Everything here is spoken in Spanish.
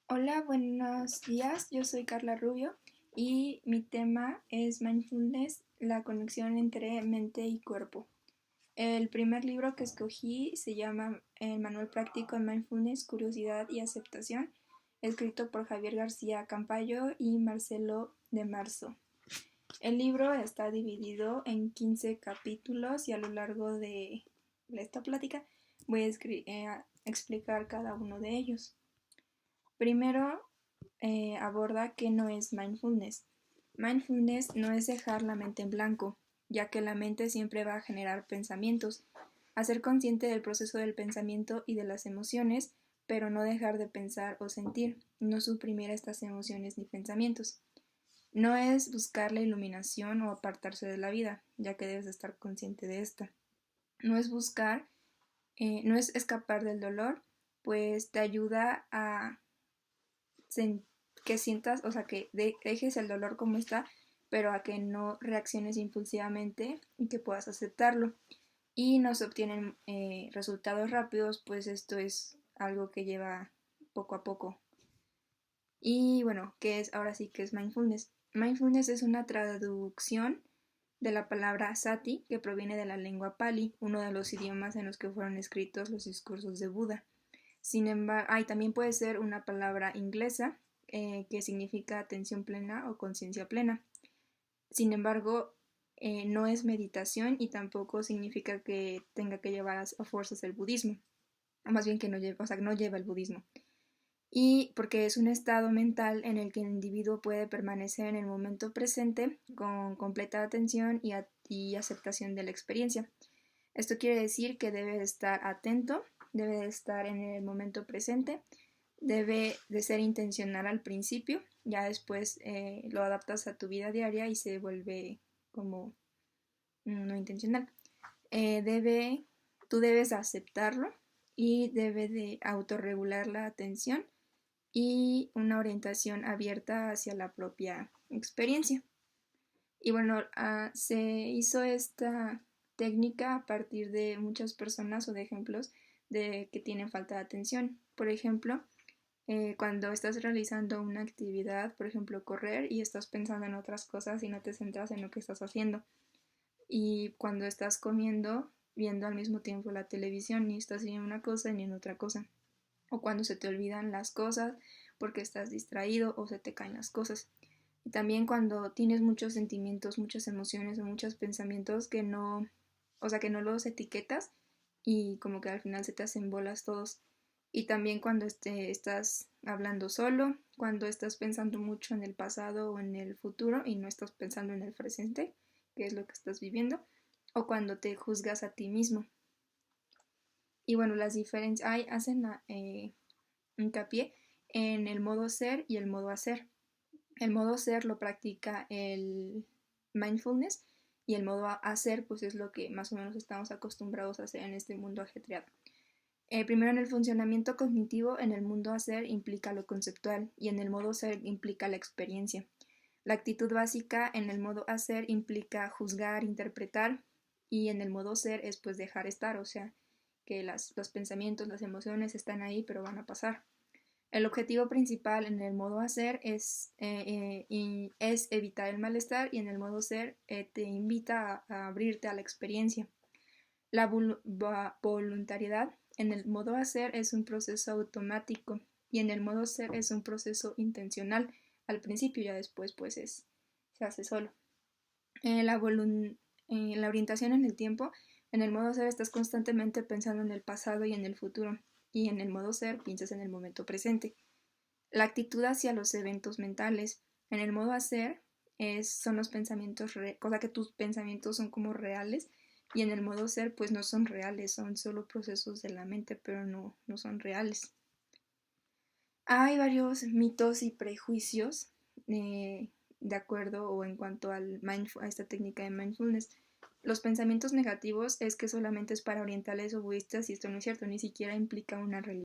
Hola, buenos días. Yo soy Carla Rubio y mi tema es Mindfulness, la conexión entre mente y cuerpo. El primer libro que escogí se llama El Manual Práctico de Mindfulness, Curiosidad y Aceptación, escrito por Javier García Campayo y Marcelo de Marzo. El libro está dividido en 15 capítulos y a lo largo de esta plática voy a explicar cada uno de ellos. Primero, aborda qué no es mindfulness. Mindfulness no es dejar la mente en blanco, ya que la mente siempre va a generar pensamientos. Hacer consciente del proceso del pensamiento y de las emociones, pero no dejar de pensar o sentir, no suprimir estas emociones ni pensamientos. No es buscar la iluminación o apartarse de la vida, ya que debes estar consciente de esta. No es buscar, no es escapar del dolor, pues te ayuda a que sientas, o sea, que dejes el dolor como está, pero a que no reacciones impulsivamente y que puedas aceptarlo. Y no se obtienen resultados rápidos, pues esto es algo que lleva poco a poco. Y bueno, ¿qué es ahora sí que es mindfulness? Mindfulness es una traducción de la palabra sati, que proviene de la lengua pali, uno de los idiomas en los que fueron escritos los discursos de Buda. Sin embargo, también puede ser una palabra inglesa que significa atención plena o conciencia plena. Sin embargo, no es meditación y tampoco significa que tenga que llevar a fuerzas el budismo, o más bien que no lleva, o sea, no lleva el budismo. Y porque es un estado mental en el que el individuo puede permanecer en el momento presente con completa atención y aceptación de la experiencia. Esto quiere decir que debe de estar atento, debe de estar en el momento presente, debe de ser intencional al principio, ya después lo adaptas a tu vida diaria y se vuelve como no intencional. Tú debes aceptarlo y debe de autorregular la atención y una orientación abierta hacia la propia experiencia. Y bueno, se hizo esta técnica a partir de muchas personas o de ejemplos de que tienen falta de atención. Por ejemplo, cuando estás realizando una actividad, por ejemplo, correr y estás pensando en otras cosas y no te centras en lo que estás haciendo. Y cuando estás comiendo, viendo al mismo tiempo la televisión, ni estás ni en una cosa ni en otra cosa. O cuando se te olvidan las cosas porque estás distraído o se te caen las cosas. Y también cuando tienes muchos sentimientos, muchas emociones o muchos pensamientos que no, o sea, que no los etiquetas y como que al final se te hacen bolas todos. Y también cuando estás hablando solo, cuando estás pensando mucho en el pasado o en el futuro y no estás pensando en el presente, que es lo que estás viviendo, o cuando te juzgas a ti mismo. Y bueno, las diferencias hacen hincapié en el modo ser y el modo hacer. El modo ser lo practica el mindfulness y el modo hacer pues es lo que más o menos estamos acostumbrados a hacer en este mundo ajetreado. Primero en el funcionamiento cognitivo, en el mundo hacer implica lo conceptual y en el modo ser implica la experiencia. La actitud básica en el modo hacer implica juzgar, interpretar y en el modo ser es pues dejar estar, o sea que los pensamientos, las emociones están ahí pero van a pasar. El objetivo principal en el modo hacer es evitar el malestar y en el modo ser te invita a abrirte a la experiencia. La voluntariedad en el modo hacer es un proceso automático y en el modo ser es un proceso intencional. Al principio ya después pues se hace solo. La orientación en el tiempo, en el modo ser estás constantemente pensando en el pasado y en el futuro y en el modo ser piensas en el momento presente. La actitud hacia los eventos mentales. En el modo hacer son los pensamientos, cosa que tus pensamientos son como reales y en el modo ser pues no son reales, son solo procesos de la mente, pero no son reales. Hay varios mitos y prejuicios de acuerdo o en cuanto a esta técnica de mindfulness. Los pensamientos negativos es que solamente es para orientales o budistas y esto no es cierto, ni siquiera implica una religión.